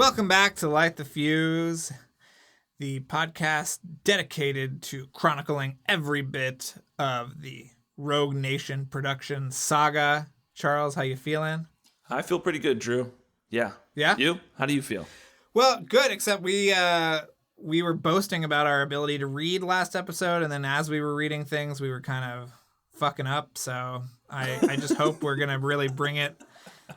Welcome back to Light the Fuse, the podcast dedicated to chronicling every bit of the Rogue Nation production saga. Charles, how you feeling? I feel pretty good, Drew. Yeah. Yeah? You? How do you feel? Well, good, except we were boasting about our ability to read last episode, and then as we were reading things, we were kind of fucking up, so I just hope we're going to really bring it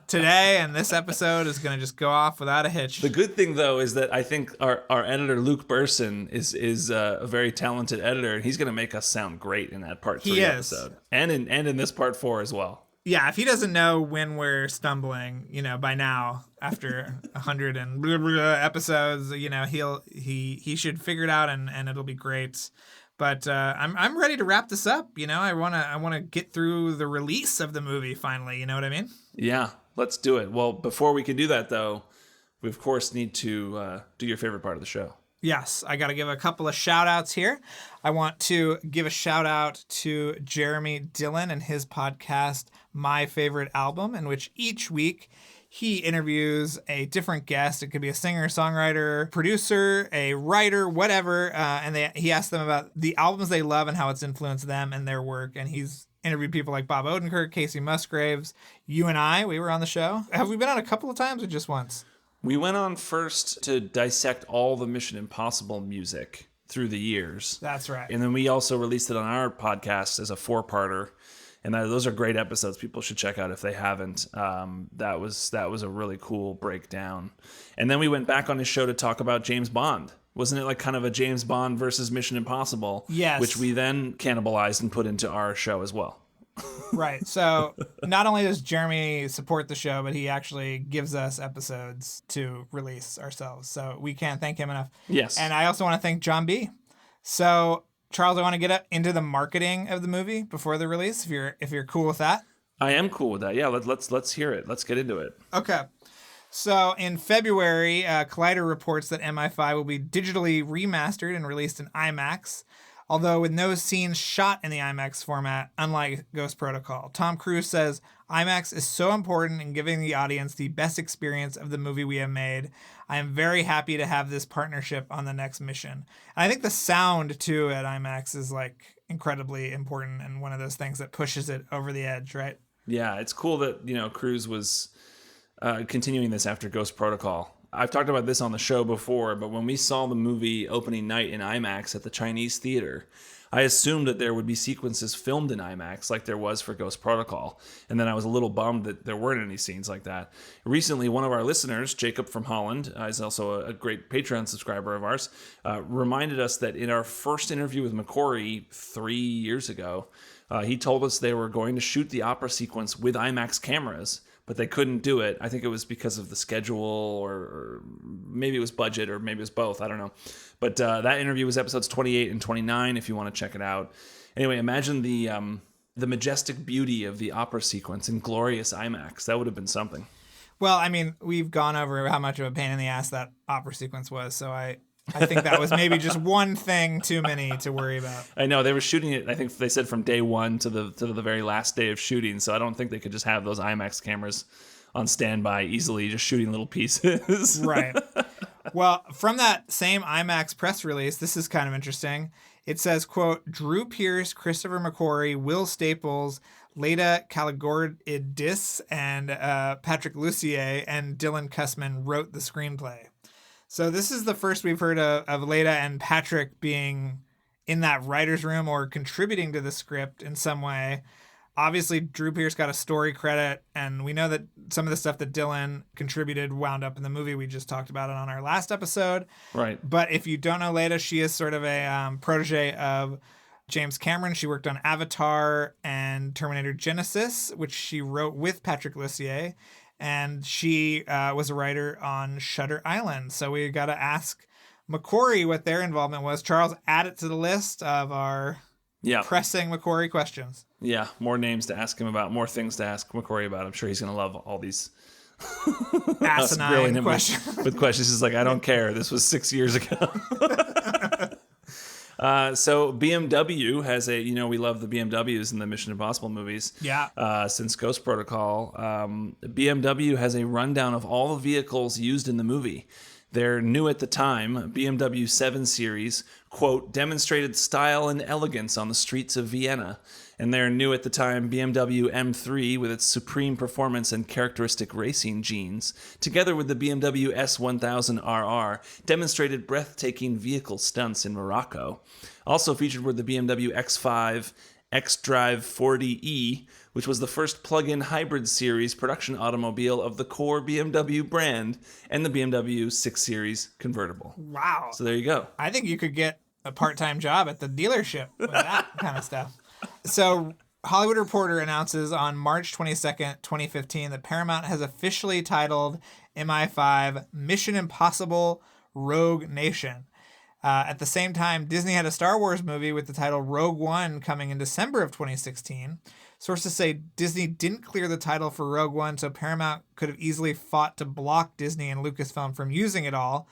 today, and this episode is going to just go off without a hitch. The good thing, though, is that I think our editor, Luke Burson, is a very talented editor, and he's going to make us sound great in that part 3 episode. And in this part 4 as well. Yeah, if he doesn't know when we're stumbling, by now, after 100 and blah, blah, blah episodes, he should figure it out, and it'll be great. But I'm ready to wrap this up. I wanna get through the release of the movie finally. You know what I mean? Yeah, let's do it. Well, before we can do that, though, we of course need to do your favorite part of the show. Yes, I got to give a couple of shout outs here. I want to give a shout out to Jeremy Dillon and his podcast, My Favorite Album, in which each week he interviews a different guest. It could be a singer, songwriter, producer, a writer, whatever. And he asks them about the albums they love and how it's influenced them and their work. And he's interviewed people like Bob Odenkirk, Casey Musgraves, you and I. We were on the show. Have we been on a couple of times or just once? We went on first to dissect all the Mission Impossible music through the years. That's right. And then we also released it on our podcast as a 4-parter. And those are great episodes. People should check out if they haven't. That was a really cool breakdown. And then we went back on his show to talk about James Bond. Wasn't it like kind of a James Bond versus Mission Impossible? Yes. Which we then cannibalized and put into our show as well. Right. So not only does Jeremy support the show, but he actually gives us episodes to release ourselves. So we can't thank him enough. Yes. And I also want to thank John B. So Charles, I want to get into the marketing of the movie before the release, if you're cool with that. I am cool with that. Yeah, let's hear it. Let's get into it. Okay. So in February, Collider reports that MI5 will be digitally remastered and released in IMAX, although with no scenes shot in the IMAX format, unlike Ghost Protocol. Tom Cruise says, IMAX is so important in giving the audience the best experience of the movie we have made. I am very happy to have this partnership on the next mission. And I think the sound, too, at IMAX is, incredibly important and one of those things that pushes it over the edge, right? Yeah, it's cool that, Cruise was continuing this after Ghost Protocol. I've talked about this on the show before, but when we saw the movie opening night in IMAX at the Chinese theater, I assumed that there would be sequences filmed in IMAX like there was for Ghost Protocol. And then I was a little bummed that there weren't any scenes like that. Recently, one of our listeners, Jacob from Holland, is also a great Patreon subscriber of ours, reminded us that in our first interview with McQuarrie 3 years ago, he told us they were going to shoot the opera sequence with IMAX cameras, but they couldn't do it. I think it was because of the schedule or maybe it was budget or maybe it was both. I don't know. But that interview was episodes 28 and 29 if you want to check it out. Anyway, imagine the majestic beauty of the opera sequence in glorious IMAX. That would have been something. Well, I mean, we've gone over how much of a pain in the ass that opera sequence was, so I think that was maybe just one thing too many to worry about. I know they were shooting it. I think they said from day one to the very last day of shooting. So I don't think they could just have those IMAX cameras on standby easily, just shooting little pieces. Right. Well, from that same IMAX press release, this is kind of interesting. It says, quote, Drew Pearce, Christopher McQuarrie, Will Staples, Leda Kalogridis, and Patrick Lussier and Dylan Cussman wrote the screenplay. So this is the first we've heard of Leda and Patrick being in that writer's room or contributing to the script in some way. Obviously, Drew Pearce got a story credit, and we know that some of the stuff that Dylan contributed wound up in the movie. We just talked about it on our last episode. Right. But if you don't know Leda, she is sort of a protege of James Cameron. She worked on Avatar and Terminator Genesis, which she wrote with Patrick Lussier. And she was a writer on Shutter Island. So we got to ask McQuarrie what their involvement was. Charles, add it to the list of our pressing McQuarrie questions. Yeah, more names to ask him about, more things to ask McQuarrie about. I'm sure he's going to love all these asinine questions. With questions. He's like, I don't care. This was 6 years ago. So BMW has we love the BMWs in the Mission Impossible movies. Yeah. Since Ghost Protocol, BMW has a rundown of all the vehicles used in the movie. They're new at the time. BMW 7 Series, quote, demonstrated style and elegance on the streets of Vienna. And they're new at the time. BMW M3, with its supreme performance and characteristic racing genes, together with the BMW S1000RR, demonstrated breathtaking vehicle stunts in Morocco. Also featured were the BMW X5, xDrive 40e, which was the first plug-in hybrid series production automobile of the core BMW brand, and the BMW 6 Series convertible. Wow. So there you go. I think you could get a part-time job at the dealership with that kind of stuff. So Hollywood Reporter announces on March 22nd, 2015, that Paramount has officially titled MI5 Mission Impossible Rogue Nation. At the same time, Disney had a Star Wars movie with the title Rogue One coming in December of 2016. Sources say Disney didn't clear the title for Rogue One, so Paramount could have easily fought to block Disney and Lucasfilm from using it all.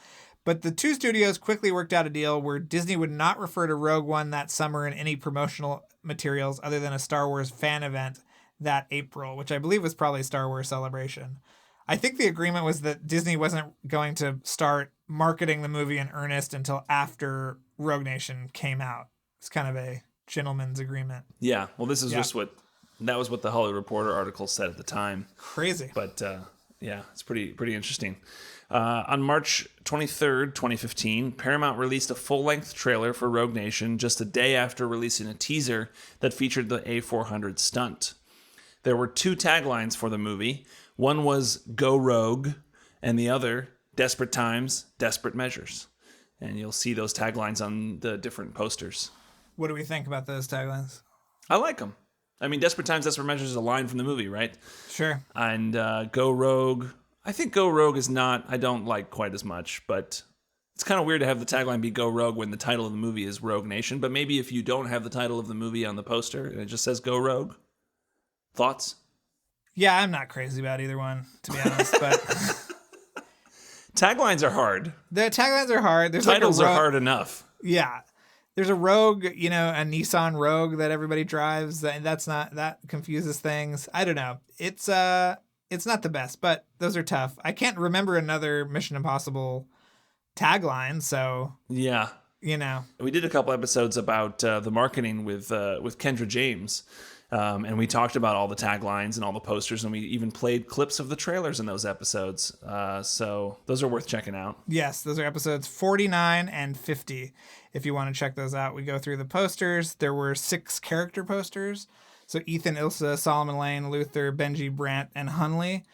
But the two studios quickly worked out a deal where Disney would not refer to Rogue One that summer in any promotional materials other than a Star Wars fan event that April, which I believe was probably Star Wars Celebration. I think the agreement was that Disney wasn't going to start marketing the movie in earnest until after Rogue Nation came out. It's kind of a gentleman's agreement. Yeah, well, this is just that was what the Hollywood Reporter article said at the time. Crazy. But yeah, it's pretty interesting. On March 23rd, 2015, Paramount released a full-length trailer for Rogue Nation just a day after releasing a teaser that featured the A400 stunt. There were two taglines for the movie. One was Go Rogue, and the other, Desperate Times, Desperate Measures. And you'll see those taglines on the different posters. What do we think about those taglines? I like them. I mean, Desperate Times, Desperate Measures is a line from the movie, right? Sure. And Go Rogue, I think Go Rogue is not, I don't like quite as much, but it's kind of weird to have the tagline be Go Rogue when the title of the movie is Rogue Nation. But maybe if you don't have the title of the movie on the poster and it just says Go Rogue. Thoughts? Yeah, I'm not crazy about either one, to be honest. But taglines are hard. The taglines are hard. There's Titles are hard enough. Yeah. There's a Rogue, a Nissan Rogue that everybody drives. That confuses things. I don't know. It's not the best, but those are tough. I can't remember another Mission Impossible tagline, so yeah, we did a couple episodes about the marketing with Kendra James. And we talked about all the taglines and all the posters, and we even played clips of the trailers in those episodes. So those are worth checking out. Yes, those are episodes 49 and 50. If you want to check those out, we go through the posters. There were 6 character posters. So Ethan, Ilsa, Solomon Lane, Luther, Benji, Brandt, and Hunley.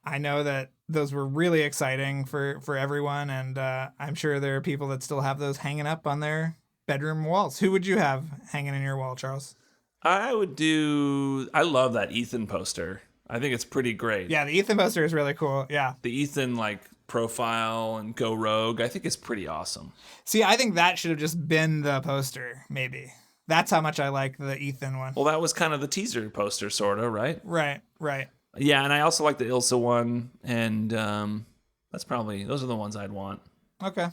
I know that those were really exciting for everyone, and I'm sure there are people that still have those hanging up on their bedroom walls. Who would you have hanging in your wall, Charles? I love that Ethan poster. I think it's pretty great. Yeah, the Ethan poster is really cool. Yeah. The Ethan profile and Go Rogue, I think is pretty awesome. See, I think that should have just been the poster, maybe. That's how much I like the Ethan one. Well, that was kind of the teaser poster, sort of, right? Right. Yeah, and I also like the Ilsa one, and those are the ones I'd want. Okay.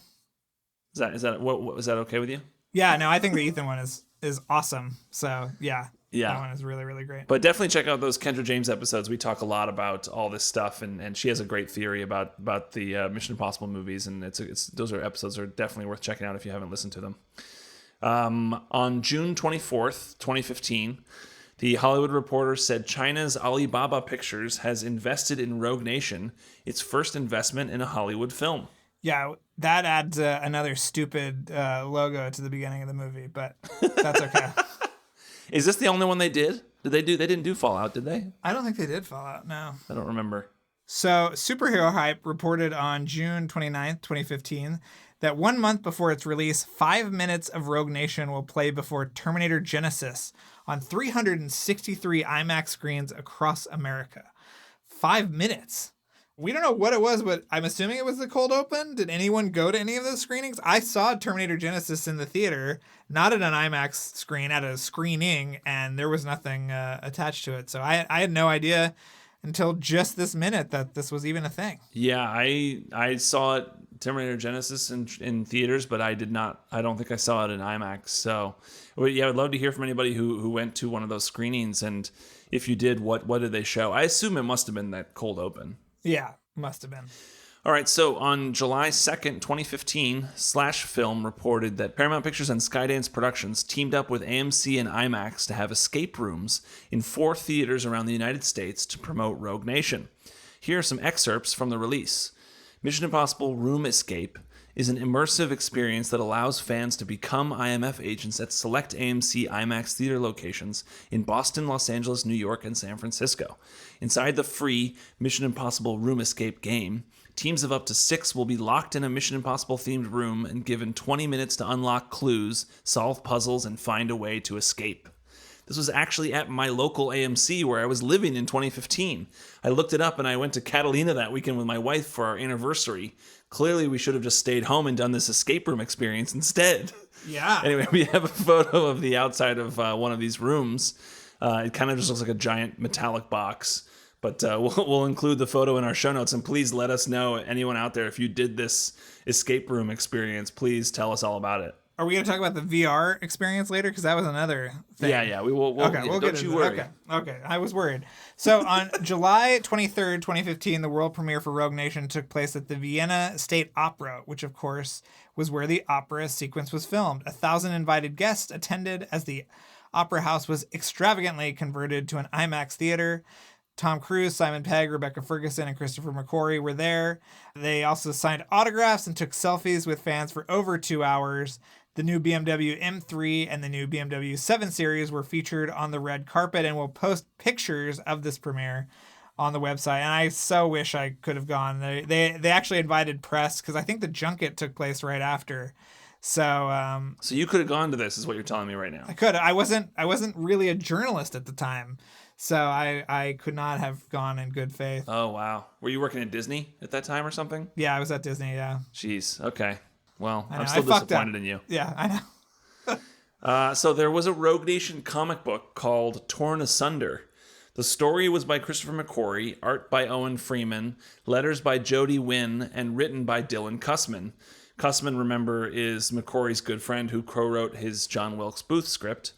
Is that okay with you? Yeah, no, I think the Ethan one is awesome. So yeah, that one is really, really great. But definitely check out those Kendra James episodes. We talk a lot about all this stuff, and she has a great theory about the Mission Impossible movies, and those episodes are definitely worth checking out if you haven't listened to them. On June 24th, 2015, the Hollywood Reporter said China's Alibaba Pictures has invested in Rogue Nation, its first investment in a Hollywood film. Yeah, that adds another stupid logo to the beginning of the movie, but that's okay. Is this the only one they did? They didn't do Fallout, did they? I don't think they did Fallout, no. I don't remember. So, Superhero Hype reported on June 29th, 2015, that 1 month before its release, 5 minutes of Rogue Nation will play before Terminator Genisys on 363 IMAX screens across America. 5 minutes. We don't know what it was, but I'm assuming it was the cold open. Did anyone go to any of those screenings? I saw Terminator Genisys in the theater, not at an IMAX screen, at a screening, and there was nothing attached to it. So I had no idea until just this minute that this was even a thing. Yeah, I saw it Terminator Genesis in theaters, but I don't think I saw it in IMAX. So, well, yeah, I'd love to hear from anybody who went to one of those screenings, and if you did, what did they show? I assume it must have been that cold open. Yeah, must have been. All right, so on July 2nd, 2015, Slash Film reported that Paramount Pictures and Skydance Productions teamed up with AMC and IMAX to have escape rooms in 4 theaters around the United States to promote Rogue Nation. Here are some excerpts from the release. Mission Impossible Room Escape is an immersive experience that allows fans to become IMF agents at select AMC IMAX theater locations in Boston, Los Angeles, New York, and San Francisco. Inside the free Mission Impossible Room Escape game, teams of up to 6 will be locked in a Mission Impossible-themed room and given 20 minutes to unlock clues, solve puzzles, and find a way to escape. This was actually at my local AMC where I was living in 2015. I looked it up and I went to Catalina that weekend with my wife for our anniversary. Clearly, we should have just stayed home and done this escape room experience instead. Yeah. Anyway, we have a photo of the outside of one of these rooms. It kind of just looks like a giant metallic box. But we'll include the photo in our show notes, and please let us know, anyone out there, if you did this escape room experience, please tell us all about it. Are we going to talk about the VR experience later? Because that was another thing. Yeah, we will. Okay, we'll get don't you into worry. it. Okay, I was worried. So on July 23rd, 2015, the world premiere for Rogue Nation took place at the Vienna State Opera, which of course was where the opera sequence was filmed. 1,000 invited guests attended as the opera house was extravagantly converted to an IMAX theater. Tom Cruise, Simon Pegg, Rebecca Ferguson, and Christopher McQuarrie were there. They also signed autographs and took selfies with fans for over 2 hours. The new BMW M3 and the new BMW 7 Series were featured on the red carpet, and we'll post pictures of this premiere on the website. And I so wish I could have gone. They actually invited press because I think the junket took place right after. So you could have gone to this, is what you're telling me right now. I could. I wasn't really a journalist at the time. So I could not have gone in good faith. Oh, wow. Were you working at Disney at that time or something? Yeah, I was at Disney, yeah. Jeez, okay. Well, I'm I still disappointed in you. Yeah, I know. So there was a Rogue Nation comic book called Torn Asunder. The story was by Christopher McQuarrie, art by Owen Freeman, letters by Jody Wynn, and written by Dylan Cussman. Cussman, remember, is McQuarrie's good friend who co-wrote his John Wilkes Booth script.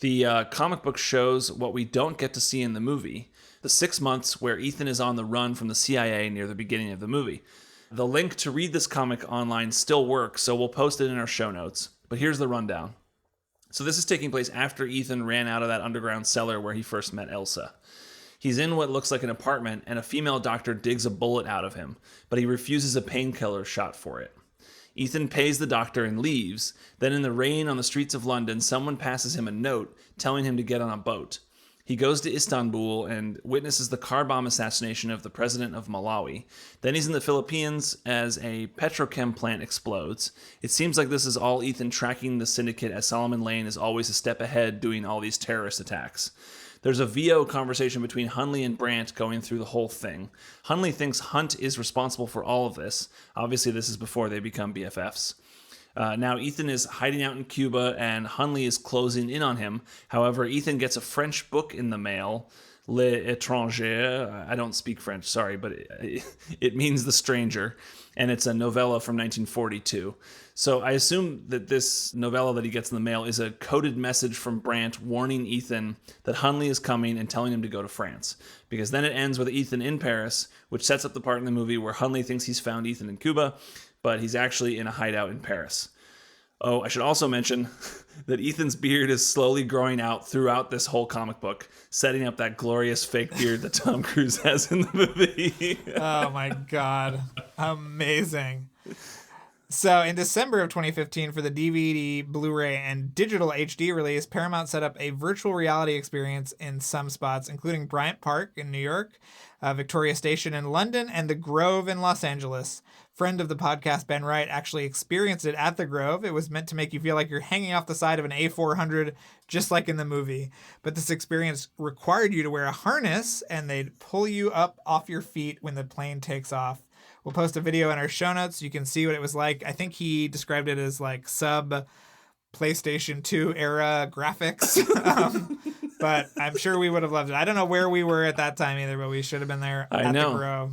The comic book shows what we don't get to see in the movie, the 6 months where Ethan is on the run from the CIA near the beginning of the movie. The link to read this comic online still works, so we'll post it in our show notes. But here's the rundown. So this is taking place after Ethan ran out of that underground cellar where he first met Elsa. He's in what looks like an apartment, and a female doctor digs a bullet out of him, but he refuses a painkiller shot for it. Ethan pays the doctor and leaves. Then in the rain on the streets of London, someone passes him a note telling him to get on a boat. He goes to Istanbul and witnesses the car bomb assassination of the president of Malawi. Then he's in the Philippines as a petrochem plant explodes. It seems like this is all Ethan tracking the syndicate, as Solomon Lane is always a step ahead doing all these terrorist attacks. There's a VO conversation between Hunley and Brandt going through the whole thing. Hunley thinks Hunt is responsible for all of this. Obviously, this is before they become BFFs. Now, Ethan is hiding out in Cuba, and Hunley is closing in on him. However, Ethan gets a French book in the mail, L'Étranger. I don't speak French, sorry, but it means the stranger. And it's a novella from 1942. So I assume that this novella that he gets in the mail is a coded message from Brandt warning Ethan that Hunley is coming and telling him to go to France. Because then it ends with Ethan in Paris, which sets up the part in the movie where Hunley thinks he's found Ethan in Cuba, but he's actually in a hideout in Paris. Oh, I should also mention that Ethan's beard is slowly growing out throughout this whole comic book, setting up that glorious fake beard that Tom Cruise has in the movie. Oh my God. Amazing. So in December of 2015, for the DVD, Blu-ray, and digital HD release, Paramount set up a virtual reality experience in some spots, including Bryant Park in New York, Victoria Station in London, and the Grove in Los Angeles. Friend of the podcast, Ben Wright, actually experienced it at the Grove. It was meant to make you feel like you're hanging off the side of an A400, just like in the movie. But this experience required you to wear a harness, and they'd pull you up off your feet when the plane takes off. We'll post a video in our show notes. You can see what it was like. I think he described it as like sub PlayStation 2 era graphics. But I'm sure we would have loved it. I don't know where we were at that time either, but we should have been there at the Grove.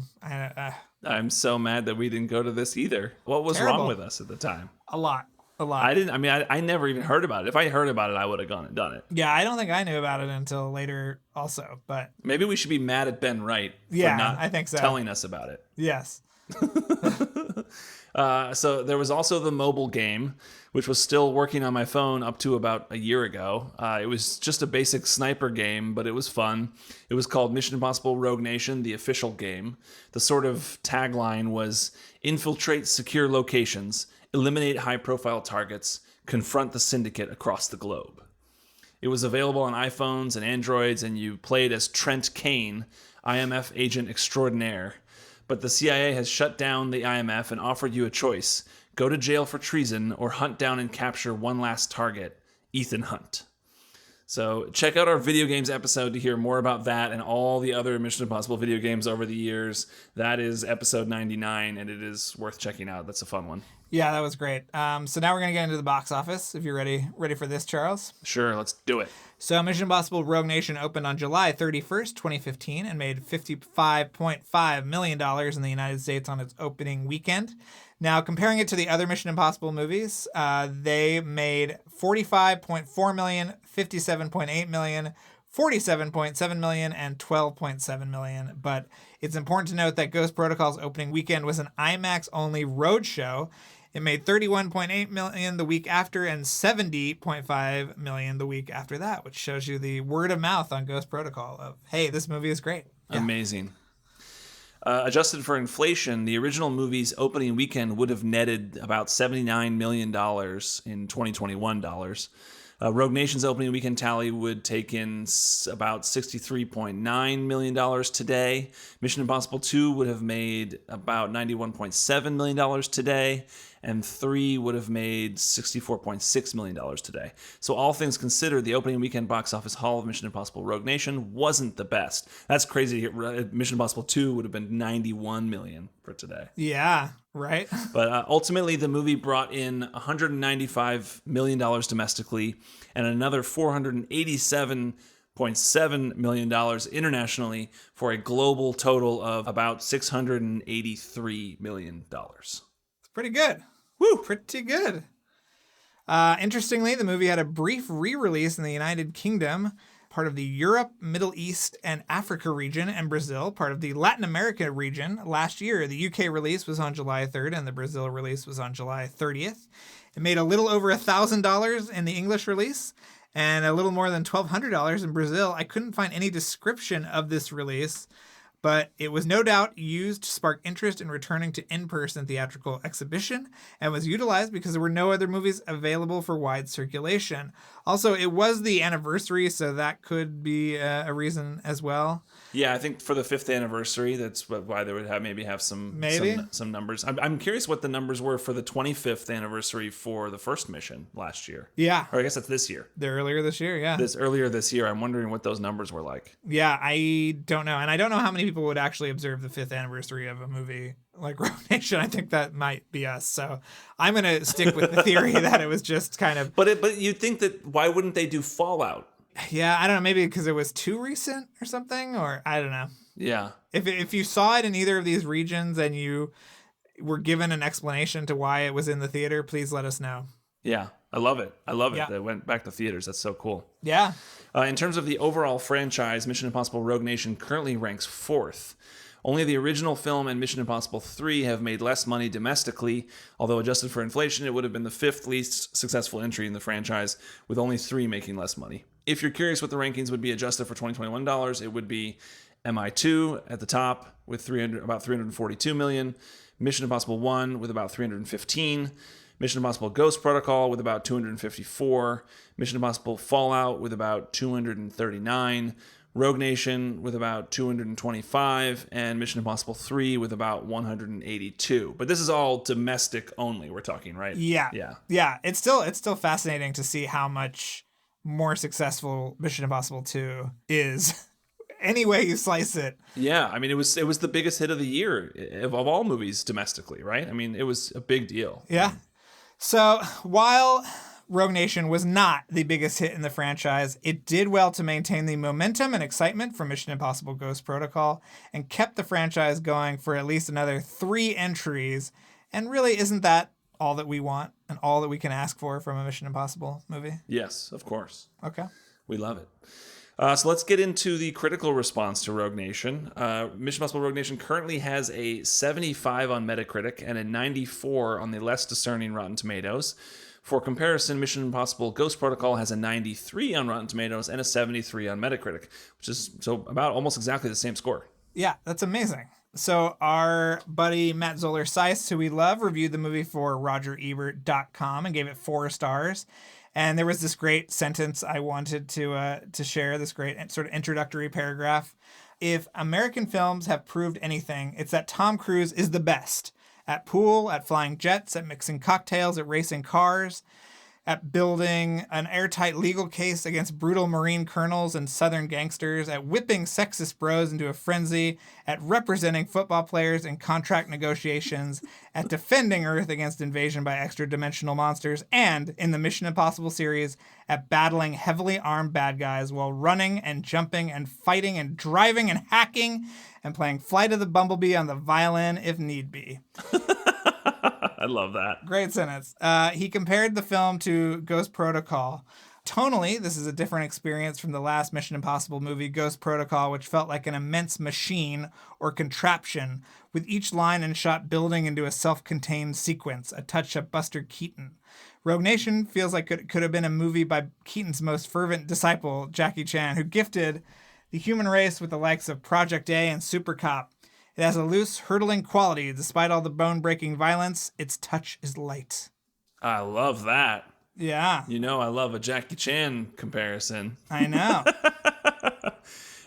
I'm so mad that we didn't go to this either. What was Terrible. wrong with us at the time? A lot. I never even heard about it. If I heard about it, I would have gone and done it. Yeah, I don't think I knew about it until later also, but Maybe we should be mad at Ben Wright for yeah, not I think so. telling us about it. Yes. So there was also the mobile game, which was still working on my phone up to about a year ago. It was just a basic sniper game, but it was fun. It was called Mission Impossible Rogue Nation, the official game. The sort of tagline was infiltrate secure locations, eliminate high-profile targets, confront the syndicate across the globe. It was available on iPhones and Androids, and you played as Trent Kane, IMF agent extraordinaire. But the CIA has shut down the IMF and offered you a choice. Go to jail for treason or hunt down and capture one last target, Ethan Hunt. So check out our video games episode to hear more about that and all the other Mission Impossible video games over the years. That is episode 99, and it is worth checking out. That's a fun one. Yeah, that was great. So now we're going to get into the box office, if you're ready for this, Charles. Sure, let's do it. So Mission Impossible Rogue Nation opened on July 31st, 2015, and made $55.5 million in the United States on its opening weekend. Now, comparing it to the other Mission Impossible movies, they made $45.4 million, $57.8 million, $47.7 million, and $12.7 million. But it's important to note that Ghost Protocol's opening weekend was an IMAX-only roadshow. It made $31.8 million the week after and $70.5 million the week after that, which shows you the word of mouth on Ghost Protocol of, hey, this movie is great. Yeah. Amazing. Adjusted for inflation, the original movie's opening weekend would have netted about $79 million in 2021 dollars. Rogue Nation's opening weekend tally would take in about $63.9 million today. Mission Impossible 2 would have made about $91.7 million today. And 3 would have made $64.6 million today. So all things considered, the opening weekend box office haul of Mission Impossible Rogue Nation wasn't the best. That's crazy. Mission Impossible 2 would have been $91 million for today. Yeah, right? But ultimately, the movie brought in $195 million domestically and another $487.7 million internationally for a global total of about $683 million. It's pretty good. Woo! Pretty good. Interestingly, the movie had a brief re-release in the United Kingdom, part of the Europe, Middle East, and Africa region, and Brazil, part of the Latin America region. Last year, the UK release was on July 3rd, and the Brazil release was on July 30th. It made a little over $1,000 in the English release, and a little more than $1,200 in Brazil. I couldn't find any description of this release, but it was no doubt used to spark interest in returning to in-person theatrical exhibition and was utilized because there were no other movies available for wide circulation. Also, it was the anniversary, so that could be a reason as well. Yeah, I think for the 5th anniversary, that's why they would have some numbers. I'm curious what the numbers were for the 25th anniversary for the first mission last year. Yeah. Or I guess that's this year. Earlier this year, yeah. Earlier this year. I'm wondering what those numbers were like. Yeah, I don't know. And I don't know how many people would actually observe the 5th anniversary of a movie like Rogue Nation. I think that might be us. So I'm going to stick with the theory that it was just kind of... But you'd think that why wouldn't they do Fallout? Yeah, I don't know. Maybe because it was too recent or something, or I don't know. Yeah. If you saw it in either of these regions and you were given an explanation to why it was in the theater, please let us know. Yeah, I love it. Yeah. They went back to theaters. That's so cool. Yeah. In terms of the overall franchise, Mission Impossible Rogue Nation currently ranks 4th. Only the original film and Mission Impossible 3 have made less money domestically, although adjusted for inflation, it would have been the 5th least successful entry in the franchise, with only 3 making less money. If you're curious what the rankings would be adjusted for 2021 dollars, it would be MI2 at the top with about 342 million, Mission Impossible 1 with about 315, Mission Impossible Ghost Protocol with about 254, Mission Impossible Fallout with about 239, Rogue Nation with about 225, and Mission Impossible 3 with about 182. But this is all domestic only, we're talking, right? Yeah. Yeah. Yeah. It's still fascinating to see how much more successful Mission Impossible 2 is. Any way you slice it. Yeah, I mean, it was the biggest hit of the year of all movies domestically, right? I mean, it was a big deal. Yeah. So while Rogue Nation was not the biggest hit in the franchise, it did well to maintain the momentum and excitement from Mission Impossible Ghost Protocol and kept the franchise going for at least another 3 entries. And really, isn't that all that we want and all that we can ask for from a Mission Impossible movie? Yes, of course. Okay. We love it. So let's get into the critical response to Rogue Nation. Mission Impossible Rogue Nation currently has a 75 on Metacritic and a 94 on the less discerning Rotten Tomatoes. For comparison, Mission Impossible Ghost Protocol has a 93 on Rotten Tomatoes and a 73 on Metacritic, which is so about almost exactly the same score. Yeah, that's amazing. So our buddy Matt Zoller-Seitz, who we love, reviewed the movie for RogerEbert.com and gave it 4 stars. And there was this great sentence I wanted to share, this great sort of introductory paragraph. If American films have proved anything, it's that Tom Cruise is the best. At pool, at flying jets, at mixing cocktails, at racing cars, at building an airtight legal case against brutal Marine colonels and Southern gangsters, at whipping sexist bros into a frenzy, at representing football players in contract negotiations, at defending Earth against invasion by extra-dimensional monsters, and, in the Mission Impossible series, at battling heavily armed bad guys while running and jumping and fighting and driving and hacking and playing Flight of the Bumblebee on the violin if need be. I love that. Great sentence. He compared the film to Ghost Protocol. Tonally, this is a different experience from the last Mission Impossible movie, Ghost Protocol, which felt like an immense machine or contraption, with each line and shot building into a self-contained sequence, a touch of Buster Keaton. Rogue Nation feels like it could have been a movie by Keaton's most fervent disciple, Jackie Chan, who gifted the human race with the likes of Project A and Super Cop. It has a loose, hurtling quality. Despite all the bone-breaking violence, its touch is light. I love that. Yeah. You know I love a Jackie Chan comparison. I know.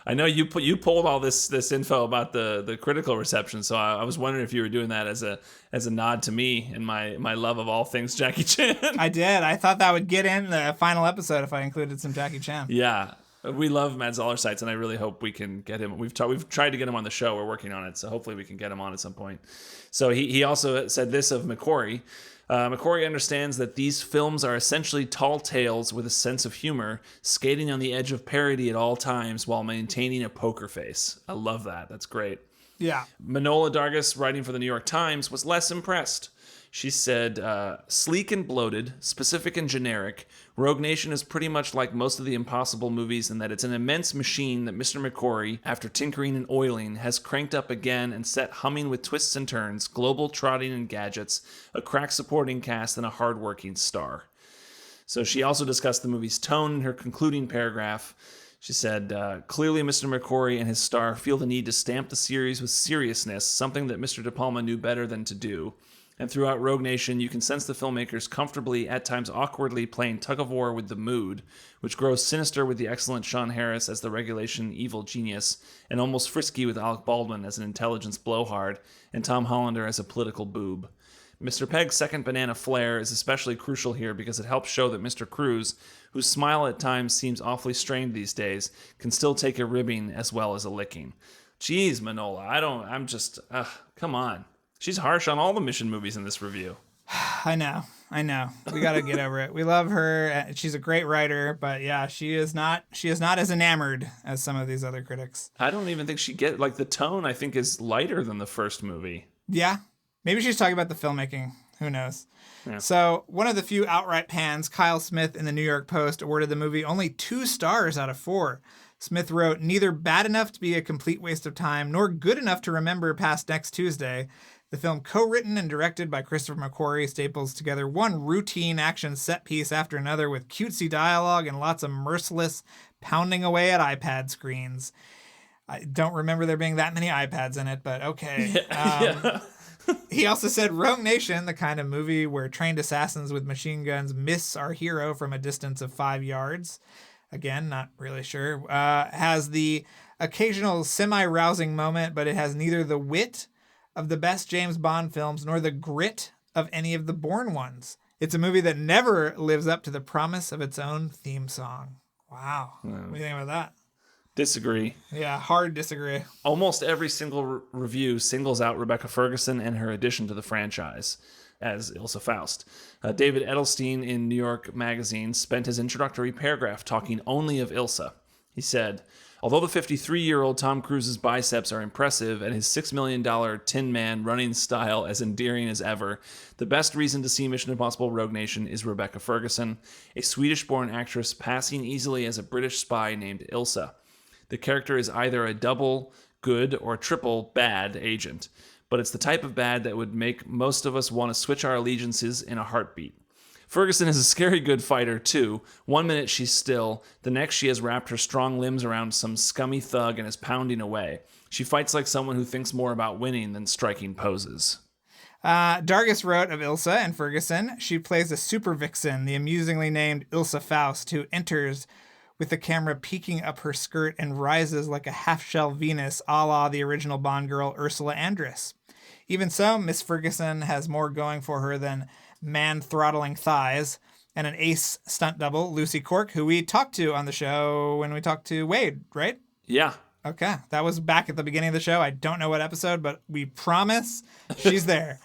I know you pulled all this info about the critical reception, so I was wondering if you were doing that as a nod to me and my love of all things Jackie Chan. I did. I thought that would get in the final episode if I included some Jackie Chan. Yeah. We love Matt Zoller-Seitz, and I really hope we can get him. We've tried to get him on the show. We're working on it, so hopefully we can get him on at some point. So he also said this of McQuarrie. McQuarrie understands that these films are essentially tall tales with a sense of humor, skating on the edge of parody at all times while maintaining a poker face. I love that. That's great. Yeah. Manola Dargis, writing for the New York Times, was less impressed. She said, sleek and bloated, specific and generic, Rogue Nation is pretty much like most of the Impossible movies in that it's an immense machine that Mr. McQuarrie, after tinkering and oiling, has cranked up again and set humming with twists and turns, global trotting and gadgets, a crack supporting cast, and a hard-working star. So she also discussed the movie's tone in her concluding paragraph. She said, clearly Mr. McQuarrie and his star feel the need to stamp the series with seriousness, something that Mr. De Palma knew better than to do. And throughout Rogue Nation, you can sense the filmmakers comfortably, at times awkwardly, playing tug-of-war with the mood, which grows sinister with the excellent Sean Harris as the regulation evil genius, and almost frisky with Alec Baldwin as an intelligence blowhard, and Tom Hollander as a political boob. Mr. Pegg's second banana flare is especially crucial here because it helps show that Mr. Cruise, whose smile at times seems awfully strained these days, can still take a ribbing as well as a licking. Jeez, Manola, come on. She's harsh on all the Mission movies in this review. I know. We got to get over it. We love her. She's a great writer, but yeah, she is not as enamored as some of these other critics. I don't even think the tone I think is lighter than the first movie. Yeah. Maybe she's talking about the filmmaking. Who knows? Yeah. So one of the few outright pans, Kyle Smith in the New York Post awarded the movie only 2 stars out of 4. Smith wrote, neither bad enough to be a complete waste of time, nor good enough to remember past next Tuesday. The film, co-written and directed by Christopher McQuarrie, staples together one routine action set piece after another with cutesy dialogue and lots of merciless pounding away at iPad screens. I don't remember there being that many iPads in it, but okay. Yeah. He also said Rogue Nation, the kind of movie where trained assassins with machine guns miss our hero from a distance of 5 yards. Again, not really sure. Has the occasional semi-rousing moment, but it has neither the wit of the best James Bond films nor the grit of any of the Bourne ones. It's a movie that never lives up to the promise of its own theme song. Wow. What do you think about that? Disagree. Yeah, hard disagree. Almost every single review singles out Rebecca Ferguson and her addition to the franchise. as Ilsa Faust. David Edelstein in New York Magazine spent his introductory paragraph talking only of Ilsa. He said, although the 53-year-old Tom Cruise's biceps are impressive and his $6 million Tin Man running style as endearing as ever, the best reason to see Mission Impossible Rogue Nation is Rebecca Ferguson, a Swedish-born actress passing easily as a British spy named Ilsa. The character is either a double good or triple bad agent, but it's the type of bad that would make most of us want to switch our allegiances in a heartbeat. Ferguson is a scary good fighter, too. 1 minute she's still, the next she has wrapped her strong limbs around some scummy thug and is pounding away. She fights like someone who thinks more about winning than striking poses. Dargis wrote of Ilsa and Ferguson, she plays a super vixen, the amusingly named Ilsa Faust, who enters with the camera peeking up her skirt and rises like a half-shell Venus, a la the original Bond girl Ursula Andress. Even so, Miss Ferguson has more going for her than man-throttling thighs and an ace stunt double, Lucy Cork, who we talked to on the show when we talked to Wade, right? Yeah. Okay, that was back at the beginning of the show. I don't know what episode, but we promise she's there.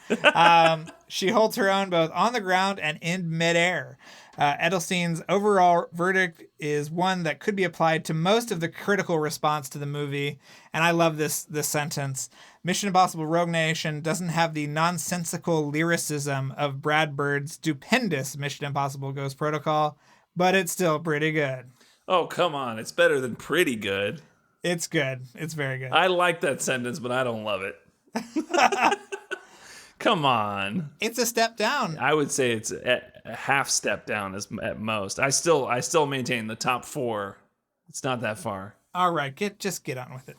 She holds her own both on the ground and in midair. Edelstein's overall verdict is one that could be applied to most of the critical response to the movie, and I love this sentence. Mission Impossible Rogue Nation doesn't have the nonsensical lyricism of Brad Bird's stupendous Mission Impossible Ghost Protocol, but it's still pretty good. Oh, come on. It's better than pretty good. It's good. It's very good. I like that sentence, but I don't love it. Come on. It's a step down. I would say it's a half step down at most. I still maintain the top 4. It's not that far. All right, just get on with it.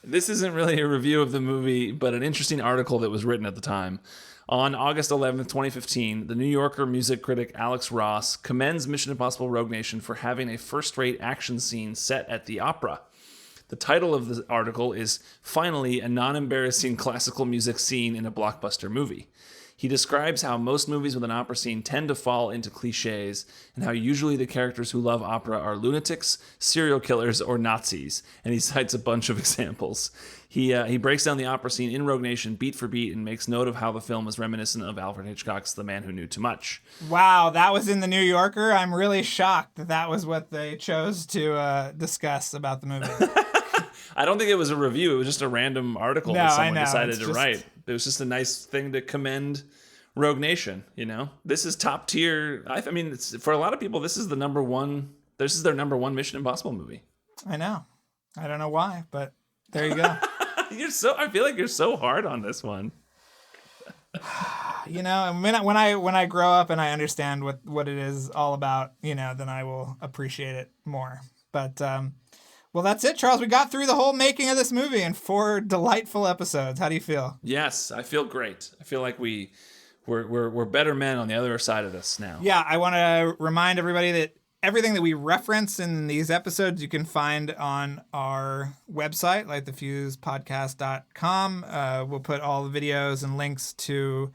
This isn't really a review of the movie, but an interesting article that was written at the time. On August 11th, 2015, the New Yorker music critic Alex Ross commends Mission Impossible Rogue Nation for having a first-rate action scene set at the opera. The title of the article is Finally, a Non-Embarrassing Classical Music Scene in a Blockbuster Movie. He describes how most movies with an opera scene tend to fall into cliches, and how usually the characters who love opera are lunatics, serial killers, or Nazis, and he cites a bunch of examples. He breaks down the opera scene in Rogue Nation beat for beat and makes note of how the film is reminiscent of Alfred Hitchcock's The Man Who Knew Too Much. Wow, that was in the New Yorker? I'm really shocked that was what they chose to discuss about the movie. I don't think it was a review. It was just a random article that someone decided to write. It was just a nice thing to commend Rogue Nation, you know? This is top tier. I mean, for a lot of people, this is their number one Mission Impossible movie. I know. I don't know why, but there you go. I feel like you're so hard on this one. You know, and when I grow up and I understand what it is all about, you know, then I will appreciate it more. But well, that's it, Charles. We got through the whole making of this movie in 4 delightful episodes. How do you feel? Yes, I feel great. I feel like we're better men on the other side of this now. Yeah, I want to remind everybody that everything that we reference in these episodes you can find on our website, LightTheFusePodcast.com. We'll put all the videos and links to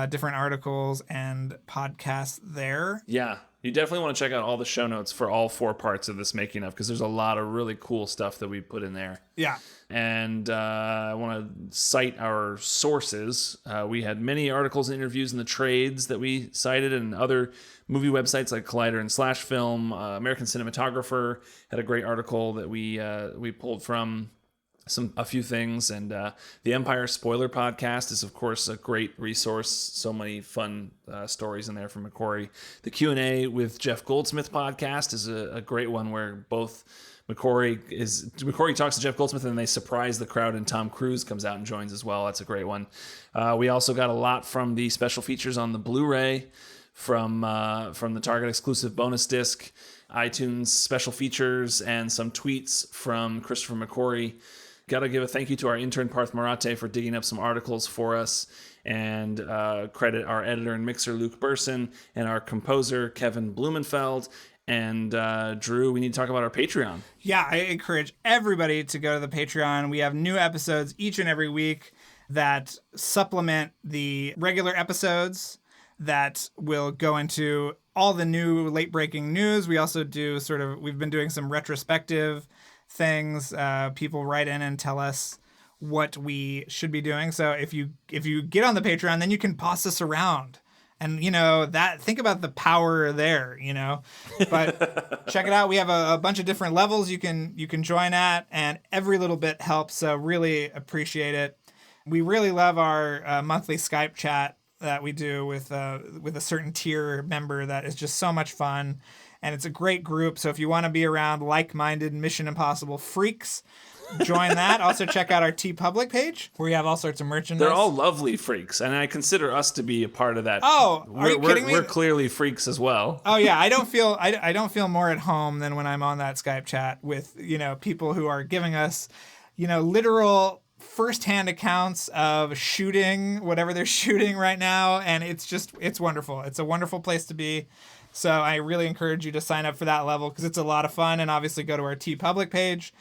different articles and podcasts there. Yeah. You definitely want to check out all the show notes for all 4 parts of this making of, because there's a lot of really cool stuff that we put in there. Yeah. And I want to cite our sources. We had many articles and interviews in the trades that we cited, and other movie websites like Collider and Slash Film. American Cinematographer had a great article that we pulled from a few things, and the Empire Spoiler Podcast is, of course, a great resource. So many fun stories in there from McQuarrie. The Q&A with Jeff Goldsmith podcast is a great one, where both McQuarrie talks to Jeff Goldsmith, and they surprise the crowd, and Tom Cruise comes out and joins as well. That's a great one. We also got a lot from the special features on the Blu-ray, from the Target exclusive bonus disc, iTunes special features, and some tweets from Christopher McQuarrie. Got to give a thank you to our intern Parth Marate for digging up some articles for us, and credit our editor and mixer Luke Burson, and our composer Kevin Blumenfeld. And Drew, we need to talk about our Patreon. Yeah, I encourage everybody to go to the Patreon. We have new episodes each and every week that supplement the regular episodes, that will go into all the new late-breaking news. We also do we've been doing some retrospective things. People write in and tell us what we should be doing. So if you get on the Patreon, then you can boss us around. And, think about the power there, But check it out. We have a bunch of different levels you can join at, and every little bit helps. So really appreciate it. We really love our monthly Skype chat that we do with a certain tier member that is just so much fun. And it's a great group. So if you want to be around like-minded Mission Impossible freaks, join that. Also check out our TeePublic page where we have all sorts of merchandise. They're all lovely freaks, and I consider us to be a part of that. Oh, are you kidding me? We're clearly freaks as well. Oh yeah, I don't feel more at home than when I'm on that Skype chat with people who are giving us literal first-hand accounts of shooting whatever they're shooting right now, and it's wonderful. It's a wonderful place to be. So I really encourage you to sign up for that level because it's a lot of fun, and obviously go to our TeePublic page.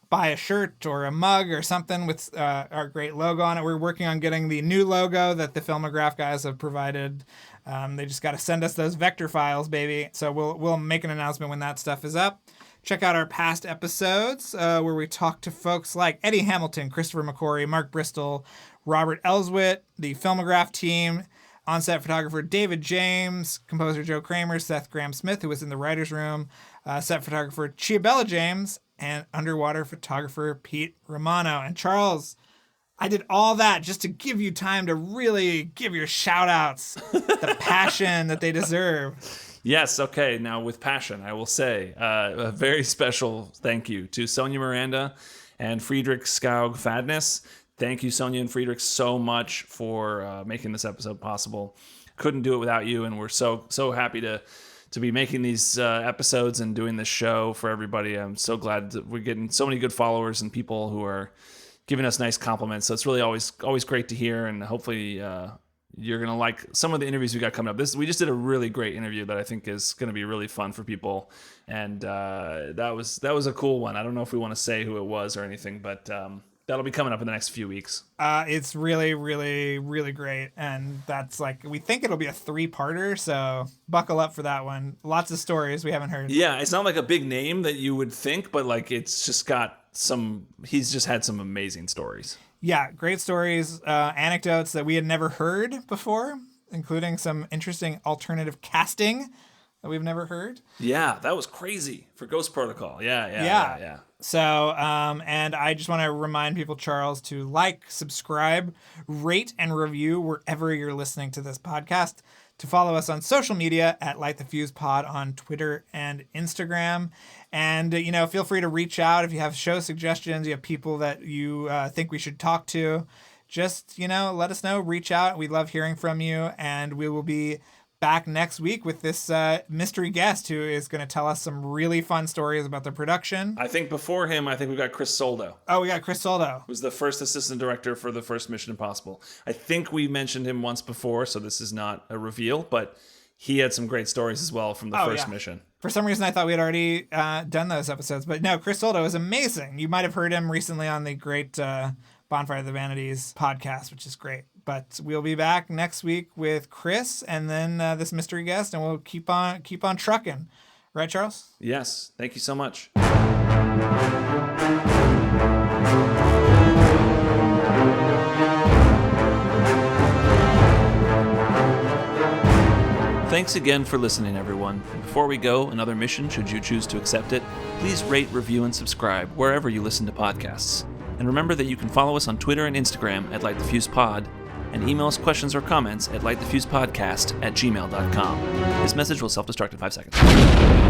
Buy a shirt or a mug or something with our great logo on it. We're working on getting the new logo that the Filmograph guys have provided. They just got to send us those vector files, baby. So we'll make an announcement when that stuff is up. Check out our past episodes where we talk to folks like Eddie Hamilton, Christopher McQuarrie, Mark Bristol, Robert Elswit, the Filmograph team, on-set photographer David James, composer Joe Kramer, Seth Graham-Smith, who was in the writer's room, set photographer Chiabella James, and underwater photographer Pete Romano. And Charles, I did all that just to give you time to really give your shout-outs the passion that they deserve. Yes, okay. Now, with passion, I will say a very special thank you to Sonia Miranda and Friedrich Skaug Fadness. Thank you, Sonia and Friedrich, so much for making this episode possible. Couldn't do it without you, and we're so happy to be making these episodes and doing this show for everybody. I'm so glad that we're getting so many good followers and people who are giving us nice compliments. So it's really always great to hear, and hopefully you're going to like some of the interviews we got coming up. We just did a really great interview that I think is going to be really fun for people, and that was a cool one. I don't know if we want to say who it was or anything, but that'll be coming up in the next few weeks. It's really, really, really great. And that's we think it'll be a 3-parter. So buckle up for that one. Lots of stories we haven't heard. Yeah, it's not like a big name that you would think, but it's just got he's just had some amazing stories. Yeah, great stories, anecdotes that we had never heard before, including some interesting alternative casting that we've never heard. Yeah, that was crazy for Ghost Protocol. Yeah. So, and I just want to remind people, Charles, to subscribe, rate, and review wherever you're listening to this podcast. To follow us on social media at LightTheFuse-Pod on Twitter and Instagram. And, feel free to reach out if you have show suggestions, you have people that you think we should talk to. Just, let us know, reach out. We love hearing from you, and we will be back next week with this mystery guest who is going to tell us some really fun stories about the production. I think before him, we've got Chris Soldo. Oh, we got Chris Soldo. Who's the first assistant director for the first Mission Impossible. I think we mentioned him once before, so this is not a reveal, but he had some great stories as well from the first mission. For some reason, I thought we had already done those episodes, but no, Chris Soldo is amazing. You might have heard him recently on the great Bonfire of the Vanities podcast, which is great. But we'll be back next week with Chris and then this mystery guest, and we'll keep on trucking. Right, Charles? Yes. Thank you so much. Thanks again for listening, everyone. Before we go, another mission, should you choose to accept it, please rate, review, and subscribe wherever you listen to podcasts. And remember that you can follow us on Twitter and Instagram at LightTheFuse-Pod, and email us questions or comments at lightthefusepodcast@gmail.com. This message will self-destruct in 5 seconds.